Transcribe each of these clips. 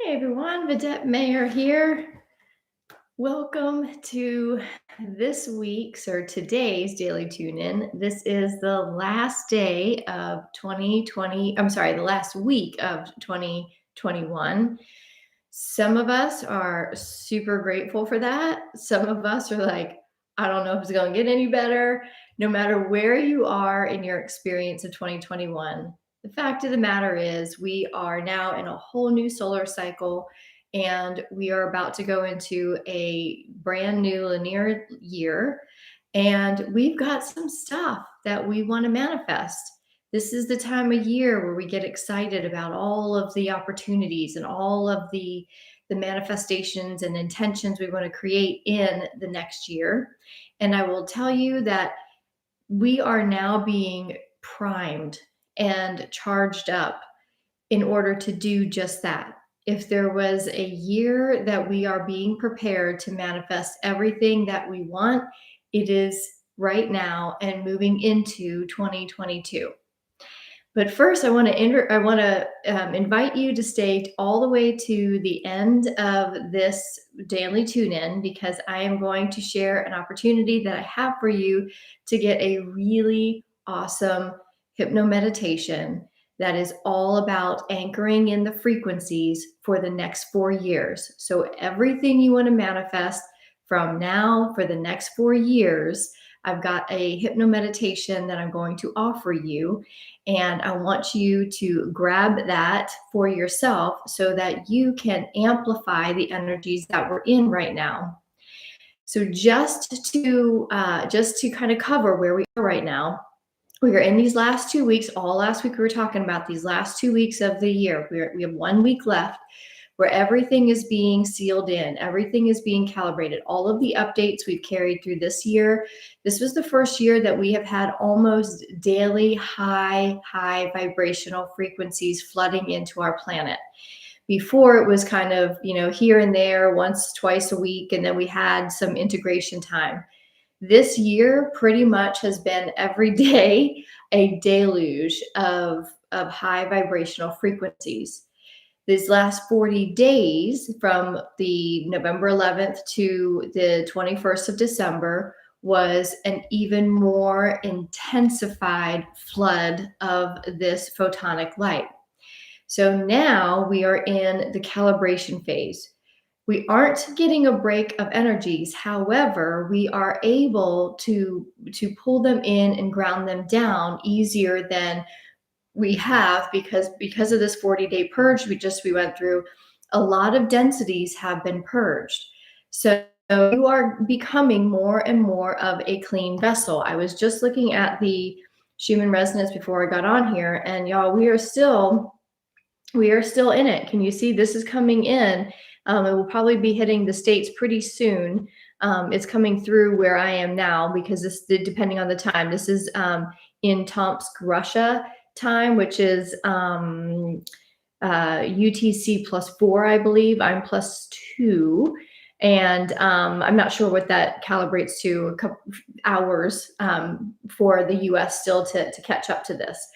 Hey everyone, Vidette Mayer here. Welcome to this week's or today's daily tune in. This is the last day of 2020. I'm sorry, the last week of 2021. Some of us are super grateful for that. Some of us are like, I don't know if it's going to get any better. No matter where you are in your experience of 2021, the fact of the matter is, we are now in a whole new solar cycle and we are about to go into a brand new linear year. And we've got some stuff that we want to manifest. This is the time of year where we get excited about all of the opportunities and all of the manifestations and intentions we want to create in the next year. And I will tell you that we are now being primed and charged up in order to do just that. If there was a year that we are being prepared to manifest everything that we want, it is right now and moving into 2022. But first, I want to invite you to stay all the way to the end of this daily tune in, because I am going to share an opportunity that I have for you to get a really awesome hypno meditation that is all about anchoring in the frequencies for the next 4 years. So everything you want to manifest from now for the next 4 years, I've got a hypno meditation that I'm going to offer you. And I want you to grab that for yourself so that you can amplify the energies that we're in right now. So just to kind of cover where we are right now, we are in these last 2 weeks. All last week we were talking about these last 2 weeks of the year. We have 1 week left where everything is being sealed in, everything is being calibrated. All of the updates we've carried through this year. This was the first year that we have had almost daily high vibrational frequencies flooding into our planet. Before it was kind of, here and there, once, twice a week, and then we had some integration time. This year pretty much has been every day a deluge of high vibrational frequencies. These last 40 days, from the November 11th to the 21st of December, was an even more intensified flood of this photonic light. So now we are in the calibration phase. We aren't getting a break of energies. However, we are able to pull them in and ground them down easier than we have, because of this 40-day purge we went through. A lot of densities have been purged. So you are becoming more and more of a clean vessel. I was just looking at the Schumann resonance before I got on here, and y'all, we are still in it. Can you see this is coming in? It will probably be hitting the States pretty soon. It's coming through where I am now, because this, depending on the time, this is in Tomsk, Russia time, which is UTC +4, I believe. I'm +2. And I'm not sure what that calibrates to, a couple hours for the US still to catch up to this.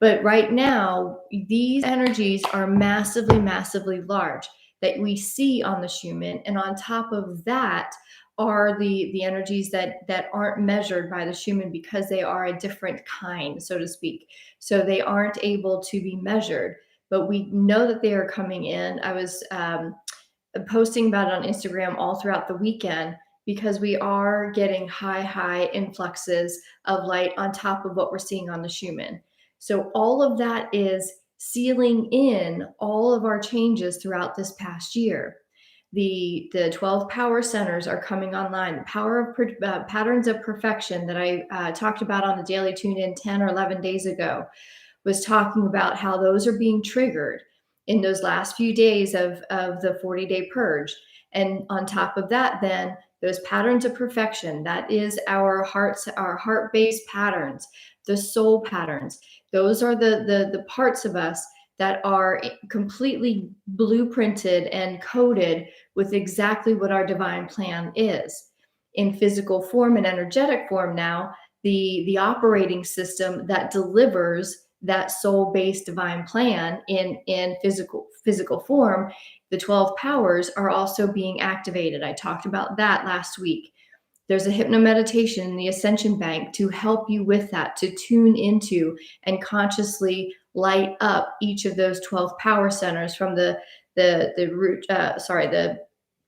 But right now, these energies are massively large that we see on the Schumann. And on top of that are the energies that aren't measured by the Schumann, because they are a different kind, so to speak. So they aren't able to be measured, but we know that they are coming in. I was posting about it on Instagram all throughout the weekend, because we are getting high influxes of light on top of what we're seeing on the Schumann. So all of that is sealing in all of our changes throughout this past year. The 12 power centers are coming online. The power of patterns of perfection that I talked about on the daily tune in 10 or 11 days ago was talking about how those are being triggered in those last few days of the 40-day purge. And on top of that, then those patterns of perfection, that is our heart-based patterns, the soul patterns. Those are the parts of us that are completely blueprinted and coded with exactly what our divine plan is. In physical form and energetic form now, the operating system that delivers that soul-based divine plan in physical physical form, the 12 powers are also being activated. I talked about that last week. There's a hypnomeditation in the Ascension Bank to help you with that, to tune into and consciously light up each of those 12 power centers from the root, the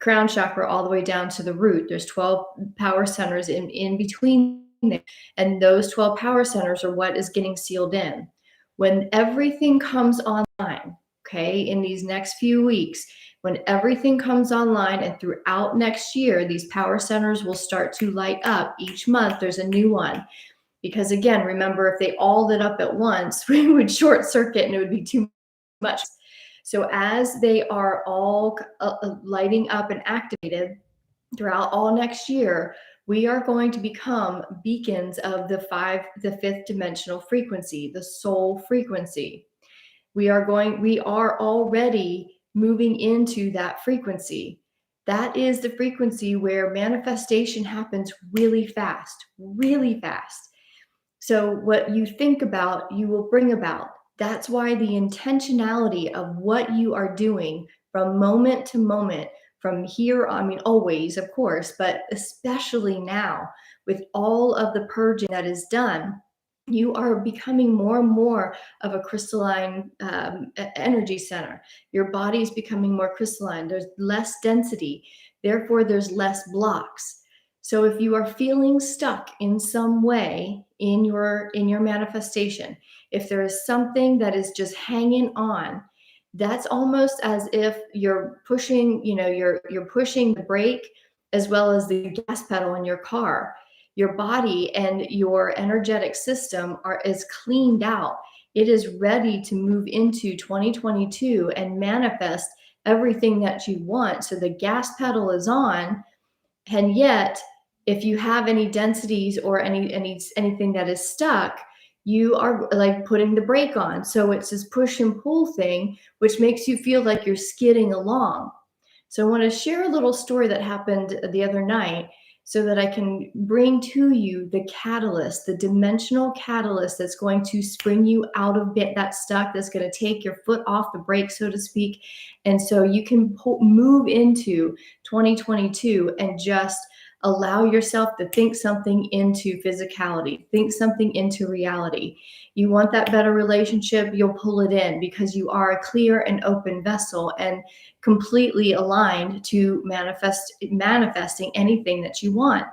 crown chakra all the way down to the root. There's 12 power centers in between there, and those 12 power centers are what is getting sealed in. When everything comes online, okay, in these next few weeks, when everything comes online and throughout next year, these power centers will start to light up. Each month, there's a new one. Because again, remember, if they all lit up at once, we would short circuit and it would be too much. So as they are all lighting up and activated throughout all next year, we are going to become beacons of the fifth dimensional frequency, the soul frequency. We are already moving into that frequency. That is the frequency where manifestation happens really fast, really fast. So what you think about, you will bring about. That's why the intentionality of what you are doing from moment to moment, from here, I mean, always, of course, but especially now with all of the purging that is done, you are becoming more and more of a crystalline energy center. Your body is becoming more crystalline. There's less density. Therefore, there's less blocks. So if you are feeling stuck in some way in your manifestation, if there is something that is just hanging on, that's almost as if you're pushing, you're pushing the brake as well as the gas pedal in your car. Your body and your energetic system is cleaned out. It is ready to move into 2022 and manifest everything that you want. So the gas pedal is on, and yet if you have any densities or anything that is stuck, you are like putting the brake on. So it's this push and pull thing, which makes you feel like you're skidding along. So I want to share a little story that happened the other night so that I can bring to you the catalyst, the dimensional catalyst that's going to spring you out of that stuck, that's going to take your foot off the brake, so to speak. And so you can move into 2022 and just allow yourself to think something into physicality, think something into reality. You want that better relationship, you'll pull it in because you are a clear and open vessel and completely aligned to manifesting anything that you want.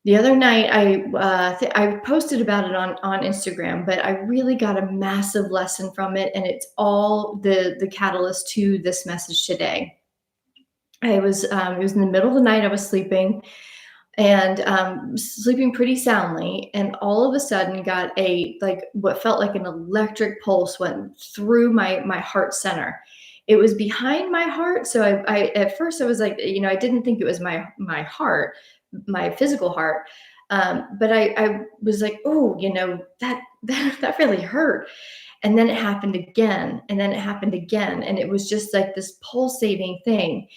The other night, I posted about it on Instagram, but I really got a massive lesson from it, and it's all the catalyst to this message today. It was in the middle of the night. I was sleeping, and sleeping pretty soundly, and all of a sudden got what felt like an electric pulse went through my heart center. It was behind my heart, so I at first I was like, I didn't think it was my heart, my physical heart, but I was like, oh, that really hurt. And then it happened again, and then it happened again, and it was just like this pulsating thing.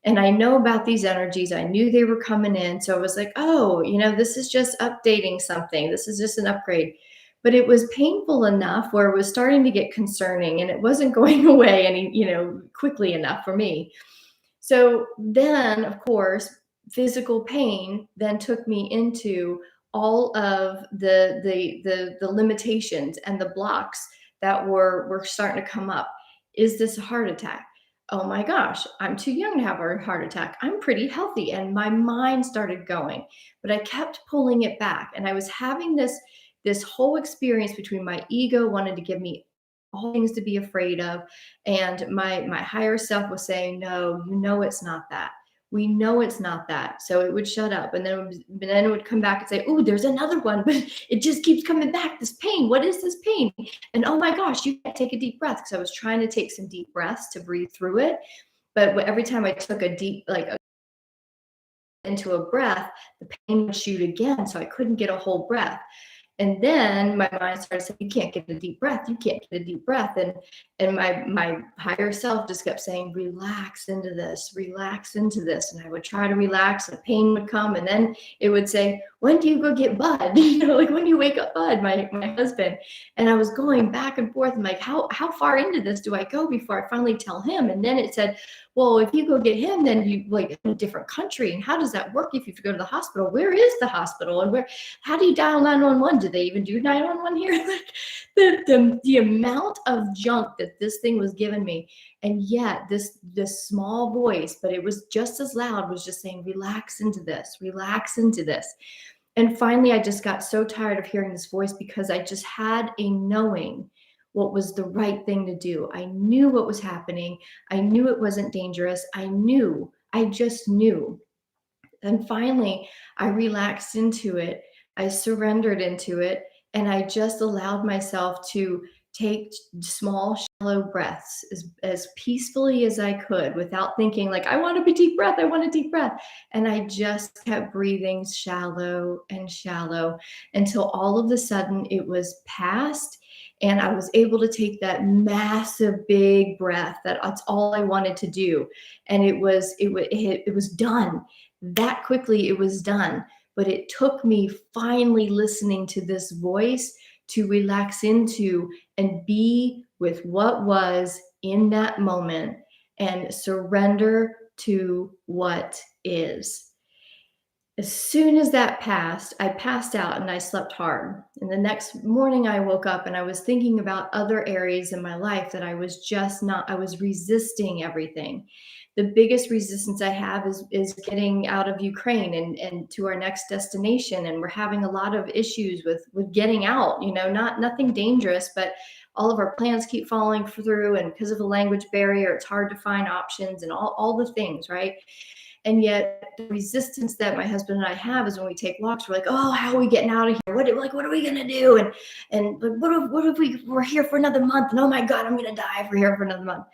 And I know about these energies. I knew they were coming in. So I was like, oh, this is just updating something. This is just an upgrade. But it was painful enough where it was starting to get concerning, and it wasn't going away quickly enough for me. So then, of course, physical pain then took me into all of the limitations and the blocks that were starting to come up. Is this a heart attack? Oh my gosh, I'm too young to have a heart attack. I'm pretty healthy. And my mind started going, but I kept pulling it back. And I was having this whole experience between my ego wanted to give me all things to be afraid of, and my higher self was saying, no, it's not that. We know it's not that. So it would shut up, and then it would come back and say, oh, there's another one, but it just keeps coming back. This pain, what is this pain? And oh my gosh, you can't take a deep breath, because I was trying to take some deep breaths to breathe through it. But every time I took a deep, into a breath, the pain would shoot again. So I couldn't get a whole breath. And then my mind started saying, you can't get a deep breath. You can't get a deep breath. And my higher self just kept saying, relax into this, relax into this. And I would try to relax, and the pain would come. And then it would say, when do you go get Bud? Like when do you wake up Bud, my husband? And I was going back and forth. I'm like, how far into this do I go before I finally tell him? And then it said, well, if you go get him, then you like in a different country. And how does that work if you have to go to the hospital? Where is the hospital? And how do you dial 911? Do they even do 911 here? Like the amount of junk that this thing was giving me. And yet this small voice, but it was just as loud, was just saying, relax into this, relax into this. And finally, I just got so tired of hearing this voice because I just had a knowing what was the right thing to do. I knew what was happening. I knew it wasn't dangerous. I just knew. And finally, I relaxed into it. I surrendered into it. And I just allowed myself to take small, shallow breaths as peacefully as I could without thinking, like, I want a deep breath. I want a deep breath. And I just kept breathing shallow and shallow until all of a sudden it was past. And I was able to take that massive, big breath. That's all I wanted to do. And it was done that quickly. It was done. But it took me finally listening to this voice to relax into and be with what was in that moment and surrender to what is. As soon as that passed, I passed out and I slept hard. And the next morning I woke up and I was thinking about other areas in my life that I was resisting everything. The biggest resistance I have is getting out of Ukraine and to our next destination. And we're having a lot of issues with getting out, nothing dangerous, but all of our plans keep falling through. And because of the language barrier, it's hard to find options and all the things, right? And yet the resistance that my husband and I have is when we take walks, we're like, oh, how are we getting out of here? What are we gonna do? And what if we're here for another month? And oh my God, I'm gonna die if we're here for another month.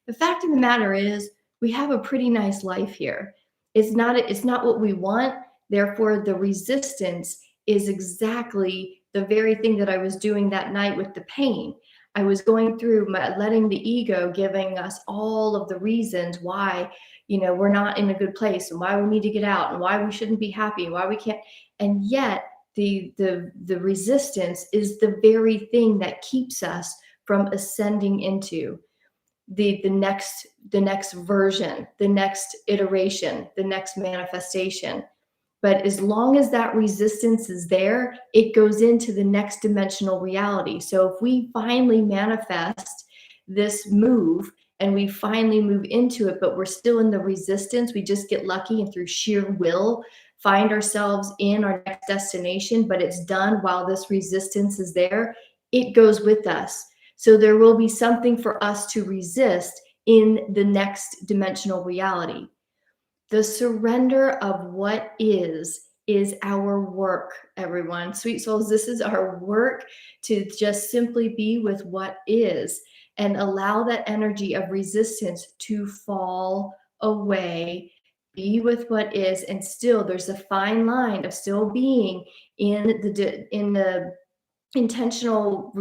The fact of the matter is we have a pretty nice life here. It's not what we want. Therefore, the resistance is exactly the very thing that I was doing that night with the pain. I was going through letting the ego giving us all of the reasons why we're not in a good place and why we need to get out and why we shouldn't be happy and why we can't. And yet the resistance is the very thing that keeps us from ascending into the next version, the next iteration, the next manifestation. But as long as that resistance is there, it goes into the next dimensional reality. So if we finally manifest this move and we finally move into it, but we're still in the resistance, we just get lucky and through sheer will find ourselves in our next destination, but it's done while this resistance is there, it goes with us. So there will be something for us to resist in the next dimensional reality. The surrender of what is our work, everyone. Sweet souls, this is our work to just simply be with what is and allow that energy of resistance to fall away. Be with what is, and still there's a fine line of still being in the intentional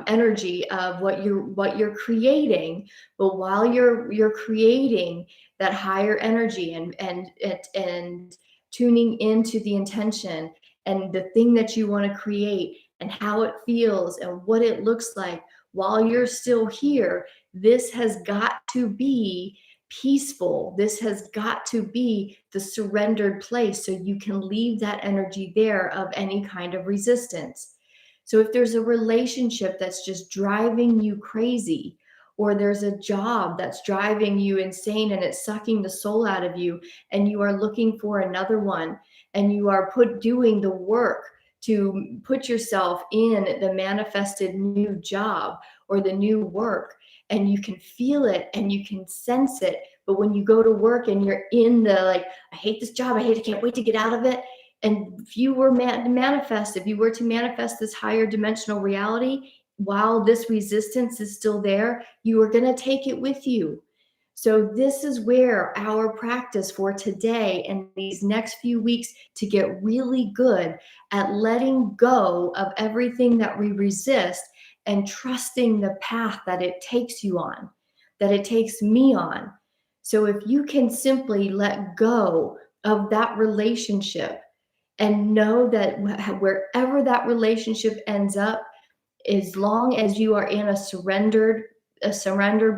energy of what you're creating. But while you're creating that higher energy and tuning into the intention and the thing that you want to create and how it feels and what it looks like, while you're still here, this has got to be peaceful. This has got to be the surrendered place so you can leave that energy there of any kind of resistance. So if there's a relationship that's just driving you crazy, or there's a job that's driving you insane and it's sucking the soul out of you, and you are looking for another one, and you are doing the work to put yourself in the manifested new job or the new work, and you can feel it and you can sense it. But when you go to work and you're in the like, I hate this job, I can't wait to get out of it. And if you were if you were to manifest this higher dimensional reality, while this resistance is still there, you are going to take it with you. So this is where our practice for today and these next few weeks to get really good at letting go of everything that we resist and trusting the path that it takes you on, that it takes me on. So if you can simply let go of that relationship and know that wherever that relationship ends up, as long as you are in a surrendered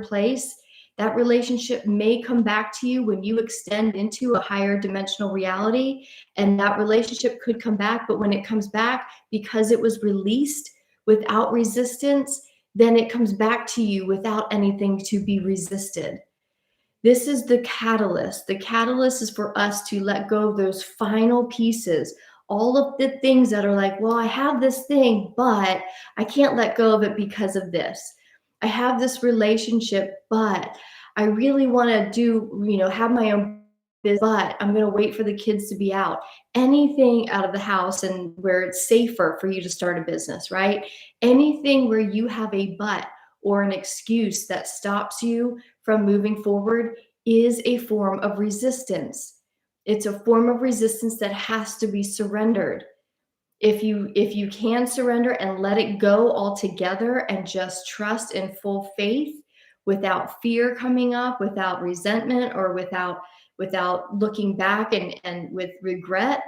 place, that relationship may come back to you when you extend into a higher dimensional reality, and that relationship could come back. But when it comes back, because it was released without resistance, then it comes back to you without anything to be resisted. This is the catalyst. The catalyst is for us to let go of those final pieces, all of the things that are like, well, I have this thing, but I can't let go of it because of this. I have this relationship, but I really want to have my own business, but I'm going to wait for the kids to be out. Anything out of the house and where it's safer for you to start a business, right? Anything where you have a but or an excuse that stops you from moving forward is a form of resistance. It's a form of resistance that has to be surrendered. If you can surrender and let it go altogether and just trust in full faith without fear coming up, without resentment, or without looking back and with regret,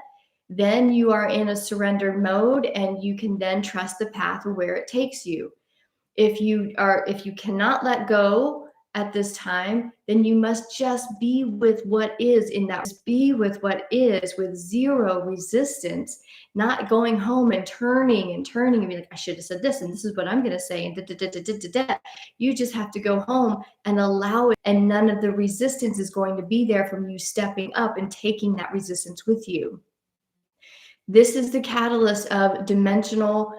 then you are in a surrender mode and you can then trust the path of where it takes you. If you cannot let go at this time, then you must just be with what is in that, be with what is, with zero resistance, not going home and turning and be like, I should have said this and this is what I'm going to say and da, da, da, da, da, da, da. You just have to go home and allow it, and none of the resistance is going to be there from you stepping up and taking that resistance with you. This is the catalyst of dimensional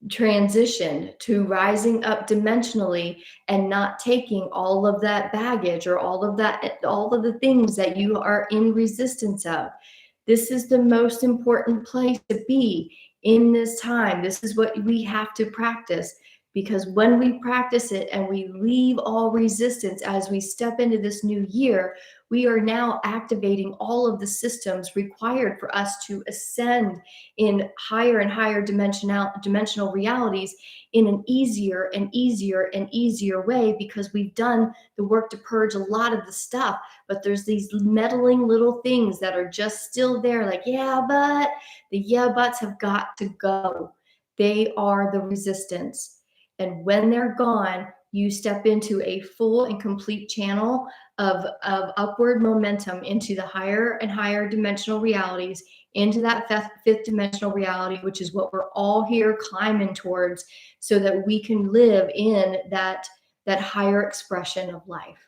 transition, to rising up dimensionally and not taking all of that baggage or all of the things that you are in resistance of. This is the most important place to be in this time. This is what we have to practice, because when we practice it and we leave all resistance as we step into this new year, we are now activating all of the systems required for us to ascend in higher and higher dimensional realities in an easier and easier and easier way, because we've done the work to purge a lot of the stuff. But there's these meddling little things that are just still there, like, yeah, but the yeah buts have got to go. They are the resistance. And when they're gone, you step into a full and complete channel of upward momentum into the higher and higher dimensional realities, into that fifth dimensional reality, which is what we're all here climbing towards, so that we can live in that higher expression of life.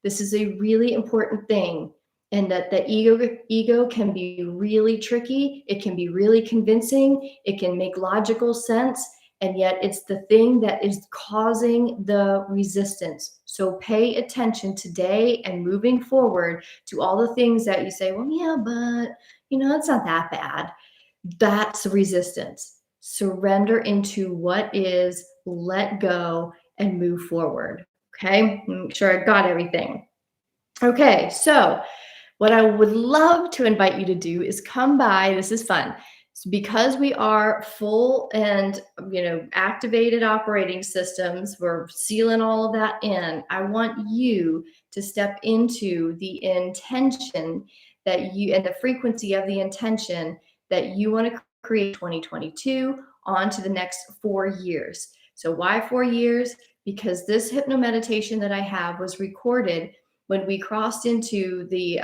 This is a really important thing, and that the ego can be really tricky. It can be really convincing. It can make logical sense, and yet it's the thing that is causing the resistance. So pay attention today and moving forward to all the things that you say, well, yeah, but it's not that bad. That's resistance. Surrender into what is, let go, and move forward. Okay, make sure I got everything. Okay, so what I would love to invite you to do is come by. This is fun. So because we are full and activated operating systems, we're sealing all of that in. I want you to step into the intention and the frequency of the intention that you want to create 2022 on to the next 4 years. So why 4 years? Because this hypnomeditation that I have was recorded when we crossed into the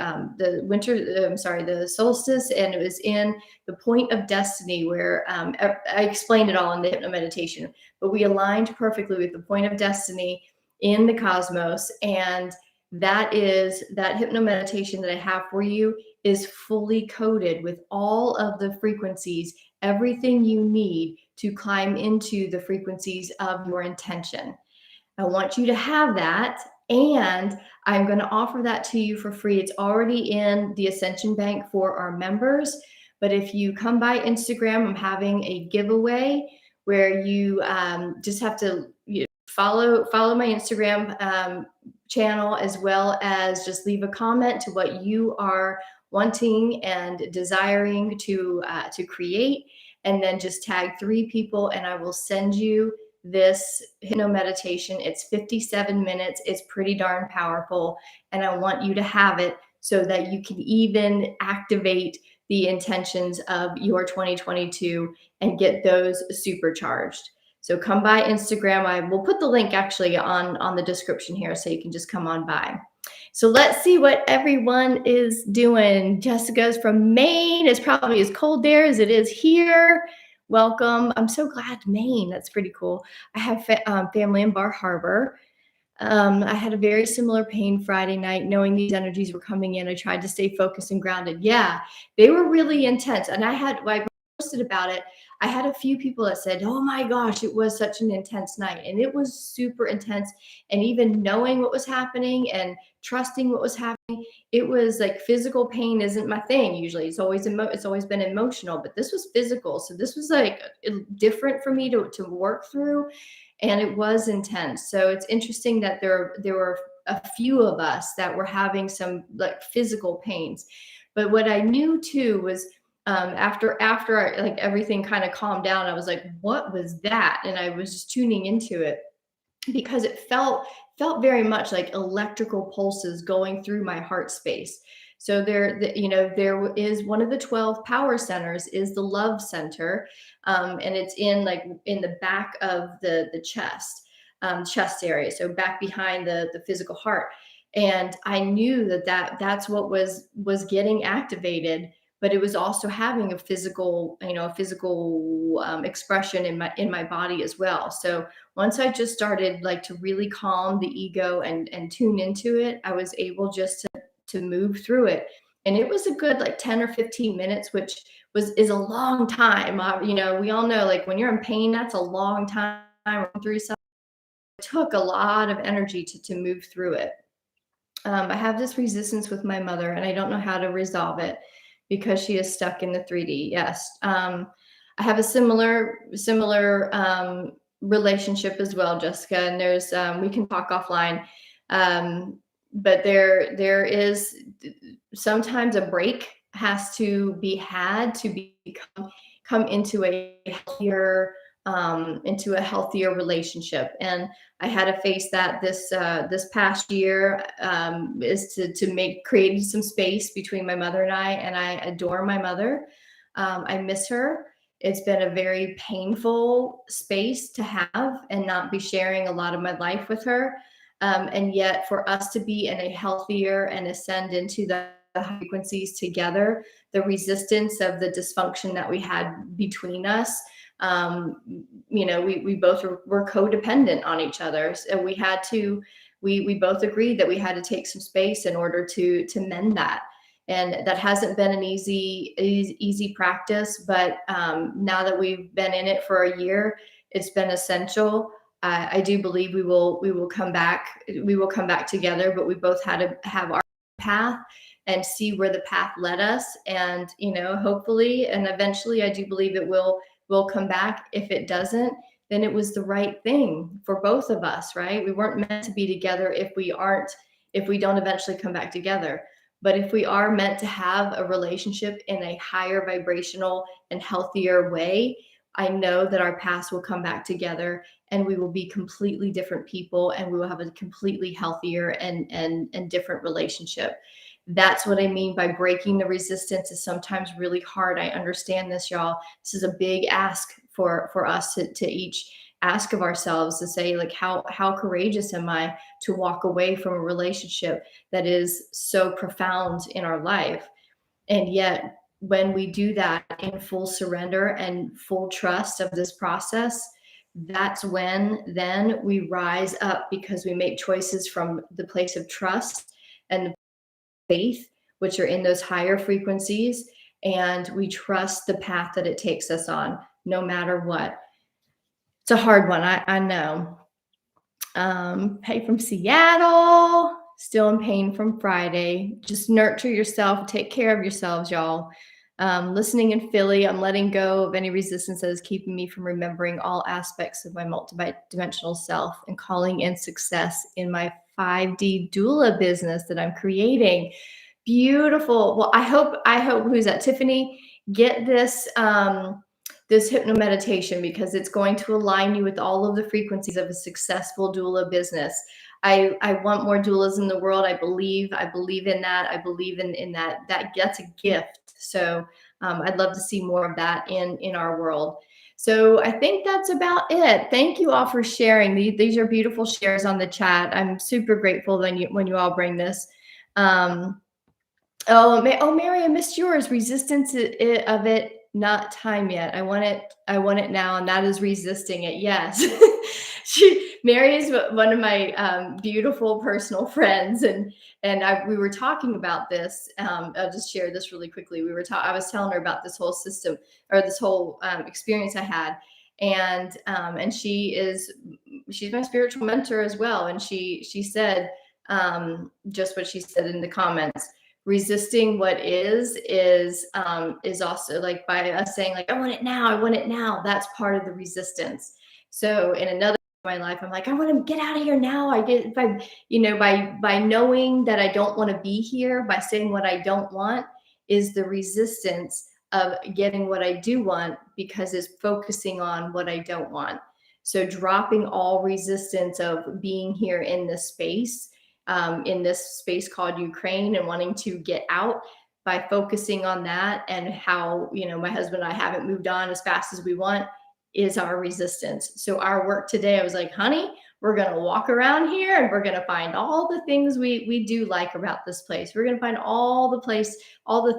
solstice, and it was in the point of destiny, where I explained it all in the hypnomeditation, but we aligned perfectly with the point of destiny in the cosmos. And that hypnomeditation that I have for you is fully coded with all of the frequencies, everything you need to climb into the frequencies of your intention. I want you to have that, and I'm going to offer that to you for free. It's already in the Ascension Bank for our members. But if you come by Instagram, I'm having a giveaway where you just have to follow my Instagram channel, as well as just leave a comment to what you are wanting and desiring to create, and then just tag 3 people, and I will send you this hypno meditation. It's 57 minutes. It's pretty darn powerful. And I want you to have it so that you can even activate the intentions of your 2022 and get those supercharged. So come by Instagram. I will put the link actually on the description here so you can just come on by. So let's see what everyone is doing. Jessica's from Maine. It's probably as cold there as it is here. Welcome. I'm so glad Maine. That's pretty cool. I have family in Bar Harbor. I had a very similar pain Friday night, knowing these energies were coming in. I tried to stay focused and grounded. Yeah, they were really intense. And I posted about it. I had a few people that said, oh my gosh, it was such an intense night. And it was super intense. And even knowing what was happening and trusting what was happening, it was like physical pain isn't my thing usually. It's always been emotional, but this was physical. So this was like different for me to work through. And it was intense. So it's interesting that there were a few of us that were having some like physical pains. But what I knew too was after like everything kind of calmed down, I was like, what was that? And I was just tuning into it because it felt very much like electrical pulses going through my heart space. So there is one of the 12 power centers is the love center, and it's in the back of the chest area, so back behind the physical heart. And I knew that's what was getting activated, but it was also having a physical expression in my body as well. So once I just started like to really calm the ego and tune into it, I was able just to move through it. And it was a good like 10 or 15 minutes, which is a long time. We all know like when you're in pain, that's a long time through something. It took a lot of energy to move through it. I have this resistance with my mother, and I don't know how to resolve it because she is stuck in the 3D. Yes. I have a similar relationship as well, Jessica, and there's we can talk offline. But there is sometimes a break has to be had to come into a healthier relationship. And I had to face that this past year, is to create some space between my mother and I. And I adore my mother. I miss her. It's been a very painful space to have and not be sharing a lot of my life with her. And yet for us to be in a healthier and ascend into the frequencies together, the resistance of the dysfunction that we had between us, we both were codependent on each other. So we both agreed that we had to take some space in order to mend that. And that hasn't been an easy practice, but now that we've been in it for a year, it's been essential. I do believe we will come back. We will come back together, but we both had to have our path and see where the path led us. And hopefully, and eventually, I do believe it will come back. If it doesn't, then it was the right thing for both of us, right? We weren't meant to be together if we don't eventually come back together. But if we are meant to have a relationship in a higher vibrational and healthier way, I know that our paths will come back together and we will be completely different people, and we will have a completely healthier and different relationship. That's what I mean by breaking the resistance is sometimes really hard. I understand this, y'all. This is a big ask for us to each ask of ourselves, to say like, how courageous am I to walk away from a relationship that is so profound in our life? And yet when we do that in full surrender and full trust of this process, that's when then we rise up, because we make choices from the place of trust and faith, which are in those higher frequencies, and we trust the path that it takes us on, no matter what. It's a hard one, I know. Hey from Seattle, still in pain from Friday. Just nurture yourself, take care of yourselves, y'all. Listening in Philly, I'm letting go of any resistance that is keeping me from remembering all aspects of my multidimensional self and calling in success in my 5D doula business that I'm creating. Beautiful. Well, I hope who's that? Tiffany, get this this hypno meditation, because it's going to align you with all of the frequencies of a successful doula business. I want more doulas in the world. I believe in that. I believe in that. That's a gift. So I'd love to see more of that in our world. So I think that's about it. Thank you all for sharing. These are beautiful shares on the chat. I'm super grateful when you all bring this. Oh, Mary, I missed yours. Resistance of it, not time yet. I want it. I want it now, and that is resisting it. Yes, Mary is one of my beautiful personal friends, and we were talking about this. I'll just share this really quickly. I was telling her about this whole system or this whole experience I had, and she's my spiritual mentor as well, and she said just what she said in the comments. Resisting what is also like by us saying like I want it now, I want it now. That's part of the resistance. So in another my life, I'm like I want to get out of here now. I get by knowing that I don't want to be here, by saying what I don't want is the resistance of getting what I do want because it's focusing on what I don't want. So dropping all resistance of being here in this space called Ukraine and wanting to get out by focusing on that and how, my husband and I haven't moved on as fast as we want is our resistance. So our work today, I was like, honey, we're going to walk around here and we're going to find all the things we do like about this place. We're going to find all the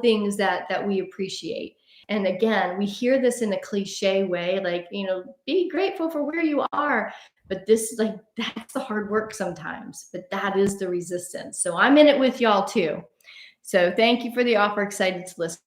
things that we appreciate. And again, we hear this in a cliche way, like, be grateful for where you are. But that's the hard work sometimes, but that is the resistance. So I'm in it with y'all too. So thank you for the offer. Excited to listen.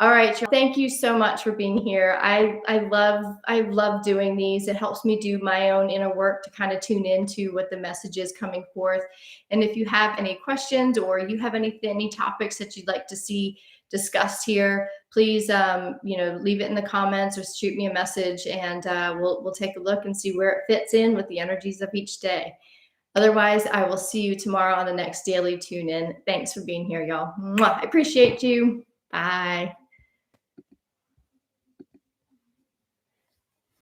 All right, y'all. Thank you so much for being here. I love doing these. It helps me do my own inner work to kind of tune into what the message is coming forth. And if you have any questions or you have any topics that you'd like to see discussed here, please leave it in the comments or shoot me a message, and we'll take a look and see where it fits in with the energies of each day. Otherwise, I will see you tomorrow on the next daily tune in. Thanks for being here, y'all. Mwah. I appreciate you. Bye.